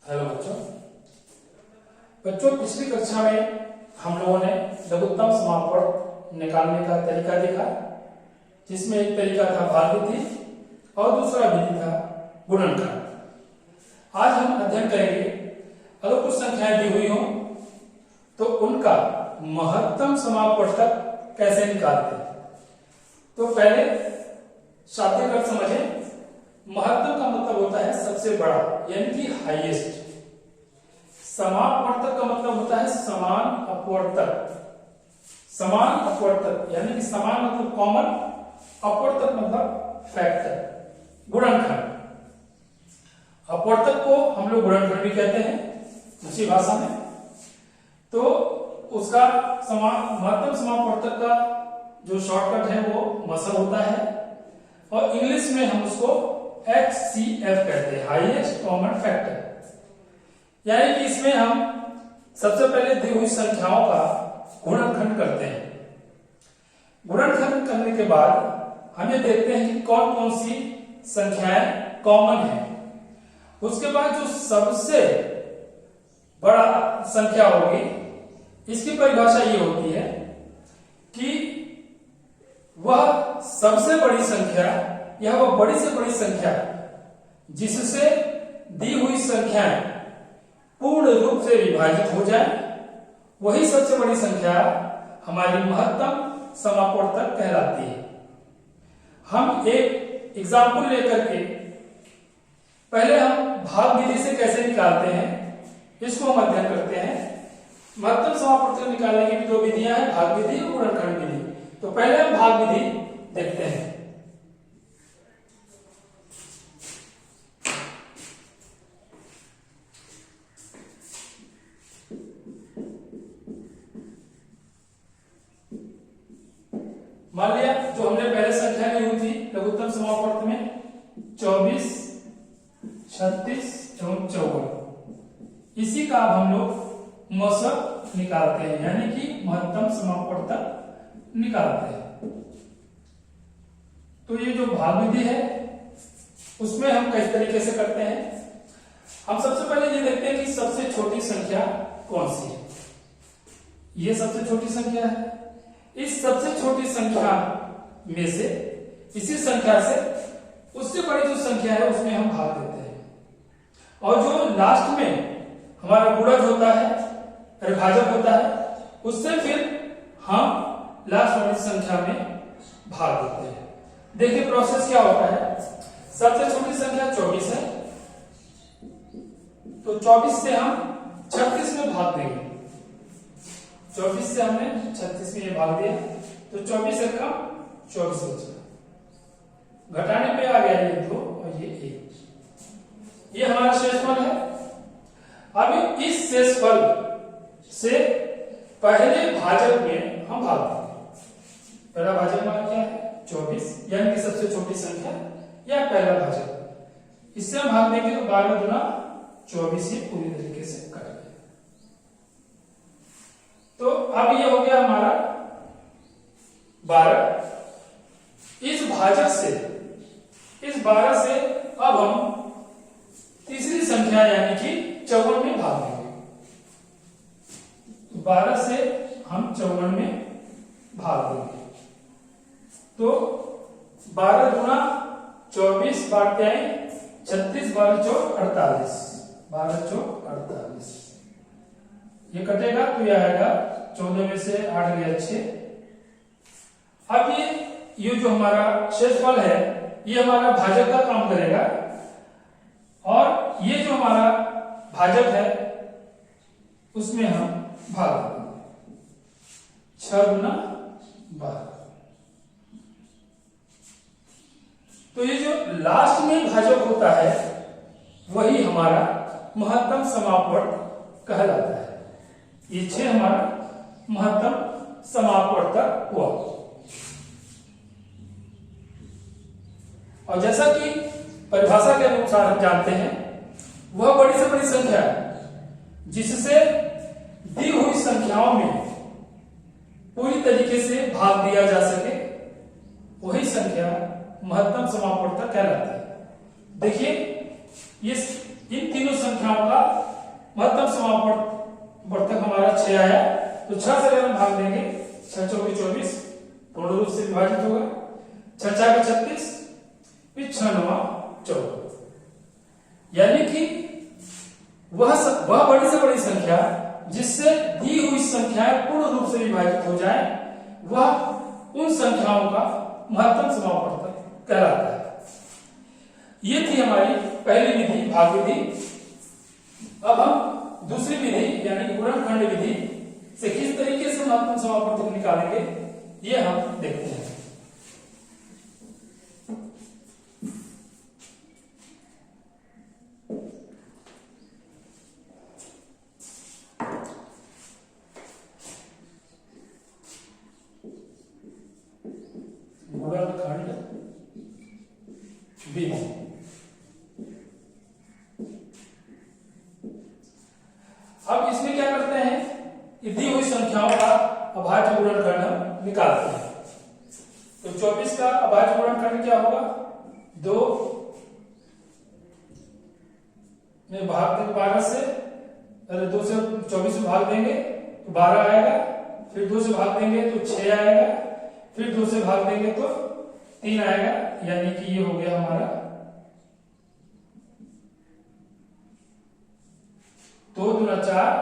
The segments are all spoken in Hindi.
हेलो बच्चों, पिछली कक्षा में हम लोगों ने लघुत्तम समापवर्त निकालने का तरीका देखा, जिसमें एक तरीका था भाग विधि और दूसरा विधि था गुणनखंड। आज हम अध्ययन करेंगे, अगर कुछ संख्याएं दी हुई हो तो उनका महत्तम समापवर्तक कैसे निकालते हैं। तो पहले शाब्दिक अर्थ समझें। महत्तम का मतलब होता है सबसे बड़ा, यानी कि हाईएस्ट। समापवर्तक का मतलब होता है समान अपवर्तक। समान अपवर्तक यानी कि समान मतलब कॉमन, अपवर्तक मतलब फैक्टर, गुणनखंड। अपवर्तक को हम लोग गुणनखंड भी कहते हैं दूसरी भाषा में। तो उसका महत्तम समापवर्तक का जो शॉर्टकट है वो मसल होता है, और इंग्लिश में हम उसको HCF कहते हैं, हाईएस्ट कॉमन फैक्टर। यानी कि इसमें हम सबसे पहले दी हुई संख्याओं का गुणनखंड करते हैं। गुणनखंड करने के बाद हम ये देखते हैं कि कौन कौन सी संख्याएं कॉमन है। उसके बाद जो सबसे बड़ा संख्या होगी, इसकी परिभाषा ये होती है कि वह सबसे बड़ी संख्या या वह बड़ी से बड़ी संख्या जिससे दी हुई संख्याएं पूर्ण रूप से विभाजित हो जाए, वही सबसे बड़ी संख्या हमारी महत्तम समापवर्तक कहलाती है। हम एक एग्जाम्पल लेकर के पहले हम भाग विधि से कैसे निकालते हैं इसको हम अध्ययन करते हैं। महत्तम समापवर्तक निकालने की दो विधियां हैं, भाग विधि और गुणनखंड विधि। तो पहले हम भाग विधि देखते हैं। मान लिया जो हमने पहले संख्या ली हुई थी लघुत्तम समापवर्तक में 24, 36 एवं 54, इसी का अब हम लोग मसक निकालते हैं, यानी कि महत्तम समापवर्तक निकालते हैं। तो ये जो भाग विधि है उसमें हम किस तरीके से करते हैं। हम सबसे पहले ये देखते हैं कि सबसे छोटी संख्या कौन सी है। ये सबसे छोटी संख्या है। इस सबसे छोटी संख्या में से, इसी संख्या से उससे बड़ी जो संख्या है उसमें हम भाग देते हैं, और जो लास्ट में हमारा गुणज होता है, विभाजक होता है, उससे फिर हम लास्ट वाली संख्या में भाग देते हैं। देखिए प्रोसेस क्या होता है। सबसे छोटी संख्या 24 है, तो 24 से हम 36 में भाग देंगे। 24 से हमने 36 में ये भाग दिया, तो 24 से कम 24 बचा। घटाने पे आ गया ये 2 और ये 1। ये हमारा शेषफल है। अब इस शेषफल से पहले भाजक में हम भाग देंगे। पहला भाजक हमारा क्या है? 24, यानी कि सबसे छोटी संख्या या पहला भाजक। इससे हम भाग देंगे तो 12 गुना 24 ही पूरी तरीके से कट गया। तो अब ये हो गया हमारा 12। इस भाजक से, इस 12 से अब हम तीसरी संख्या यानी कि 54 में भाग देंगे। 12 से हम 54 में भाग देंगे, तो 12 गुना 24 बारते आए 36, 12 चौक 48, 12 चौक 48। ये कटेगा तो ये आएगा 14 में से 8 गया 6। अब ये जो हमारा शेषफल है ये हमारा भाजक का काम करेगा, और ये जो हमारा भाजक है उसमें हम भाग देंगे। 6 गुना 12। तो ये जो लास्ट में भाजक होता है वही हमारा महत्तम समापवर्तक कहलाता है। ये 6 हमारा महत्तम समापवर्तक हुआ। और जैसा कि परिभाषा के अनुसार हम जानते हैं, वह बड़ी से बड़ी संख्या जिससे दी हुई संख्याओं में पूरी तरीके से भाग दिया जा सके, वही संख्या महत्तम समापवर्तक कहलाती है। देखिए ये इन तीनों संख्याओं का महत्तम समापवर्तक हमारा 6 आया। तो 6 से अगर हम भाग देंगे, 6 चौके 24 पूर्ण रूप से विभाजित होगा, 6 4 36, फिर 6 9 14। यानी कि वह बड़ी से बड़ी संख्या जिससे दी हुई संख्याएं पूर्ण रूप से विभाजित हो जाए, वह उन संख्याओं का महत्तम समापवर्तक कहलाता है। ये थी हमारी पहली विधि, भाग विधि। अब हम दूसरी विधि यानी गुणनखंड विधि से किस तरीके से महत्तम समापवर्तक निकालेंगे, ये हम देखते हैं। गुणनखंड विधि। अब इसमें क्या करते हैं, दी हुई संख्याओं का अभाज्य गुणनखंड हम निकालते हैं। तो 24 का अभाज्य गुणनखंड क्या होगा, 2 में भाग देंगे 12 से, अरे 2 से 24 में भाग देंगे तो 12 आएगा, फिर 2 से भाग देंगे तो 6 आएगा, फिर 2 से भाग देंगे तो 3 आएगा। यानी कि ये हो गया हमारा 2 दूना 4,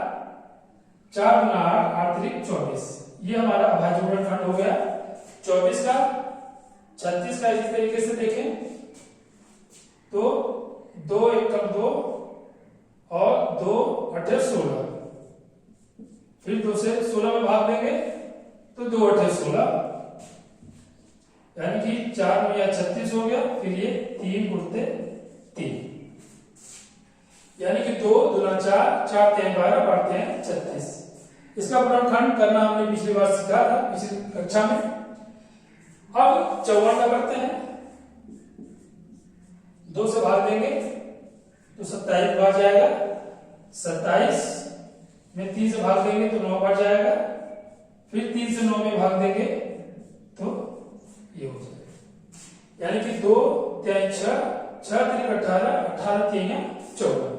4 दूना 8, 8 त्रिक 24। ये हमारा अभाज्य गुणनखंड हो गया 24 का। 36 का इसी तरीके से देखें तो 2 एकम 2 और 2 8 16, फिर 2 से 16 में भाग देंगे तो 2 8 16, यानी कि 4 में 36 हो गया, फिर ये 3 गुणते 3, यानी कि 2 दूना 4, 4 3 12, बढ़ते हैं 36। इसका गुणनखंड करना हमने पिछली बार सीखा था, पिछली कक्षा में। अब 54 का करते हैं, 2 से भाग देंगे तो 27 बार जाएगा, 27 में 3 से भाग देंगे तो 9 बार जाएगा, फिर 3 से 9 में भाग देंगे तो ये हो जाएगा। यानी कि 2 3 6, 6 3 18, 18 3 14।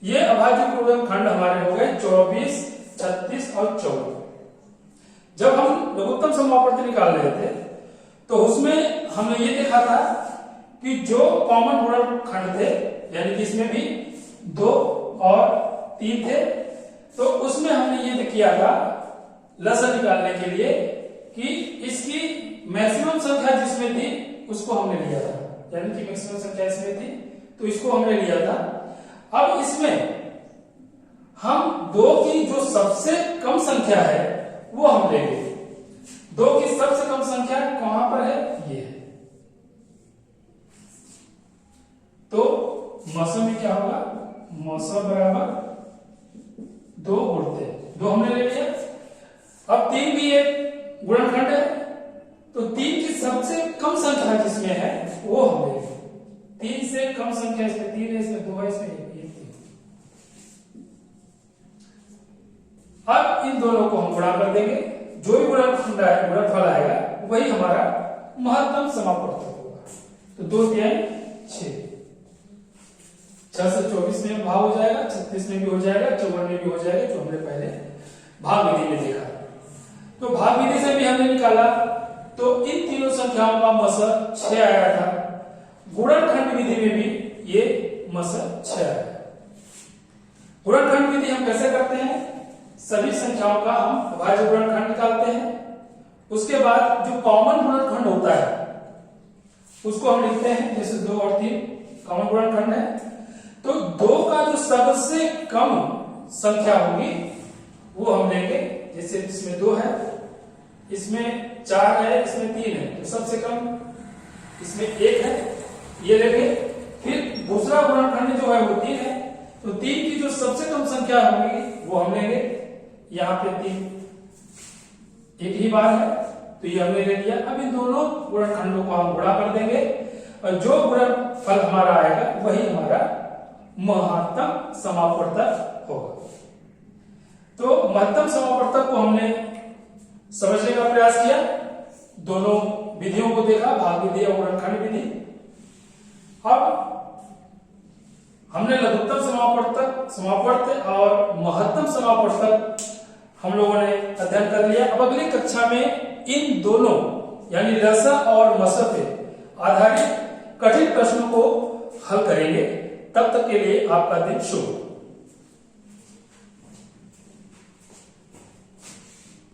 ये अभाज्य गुणनखंड हमारे हो गए 24, 36 और 14। जब हम लघुत्तम समापवर्तक निकाल रहे थे तो उसमें हमने ये देखा था कि जो कॉमन गुणनखंड थे, यानी कि इसमें भी 2 और 3 थे, तो उसमें हमने ये किया था लसर निकालने के लिए कि इसकी मैक्सिमम संख्या जिसमें थी उसको हमने लिया था, यानी कि मैक्सिमम संख्या इसमें थी तो इसको हमने लिया था। अब इसमें हम 2 की जो सबसे कम संख्या है वो हम लेंगे। 2 की सबसे कम संख्या कहां पर है, ये है। तो मौसम में क्या होगा, मौसम बराबर 2 गुणते 2 हमने ले लिया। अब 3 भी एक गुणनखंड है, तो 3 की सबसे कम संख्या जिसमें है वो हम लेंगे। 3 से कम संख्या इसमें 3 है, इसमें 2 है, इसमें 1 है। अब इन दोनों को हम गुणा कर देंगे, जो भी गुणनफल आएगा वही हमारा महत्तम समापवर्तक होगा। तो 2 3 6, 6 से 24 में भाग हो जाएगा, 36 में भी हो जाएगा, 54 में भी हो जाएगा, जो हमने पहले भाग विधि में देखा। तो भाग विधि से भी हमने निकाला, तो इन तीनों संख्याओं का मसर 6 आया था। गुणनखंड विधि में भी ये मसर 6 आया। गुणनखंड विधि हम कैसे करते हैं, सभी संख्याओं का हम अभाज्य गुणनखंड निकालते हैं, उसके बाद जो कॉमन गुणनखंड होता है उसको हम लिखते हैं, जैसे 2 और 3 कॉमन गुणनखंड है। तो 2 का जो सबसे कम संख्या होगी वो हम लेंगे, जैसे इसमें 2 है, इसमें 4 है, इसमें 3 है, तो सबसे कम इसमें 1 है, ये लेंगे। फिर दूसरा गुणनखंड जो है वो 3 है, तो 3 की जो सबसे कम संख्या होगी वो हम लेंगे। यहाँ पे 3 एक ही बार है तो ये हमने ले लिया। अब इन दोनों गुणनखंडों को हम गुणा कर देंगे और जो गुणनफल हमारा आएगा वही हमारा महत्तम समापवर्तक होगा। तो महत्तम समापवर्तक को हमने समझने का प्रयास किया, दोनों विधियों को देखा, भाग विधि और गुणनखंड विधि। अब हमने लघुत्तम समापवर्त और महत्तम समापवर्तक हम लोगों ने अध्ययन कर लिया। अब अगली कक्षा में इन दोनों यानी रस और मस पे आधारित कठिन प्रश्नों को हल करेंगे। तब तक के लिए आपका दिन शुभ।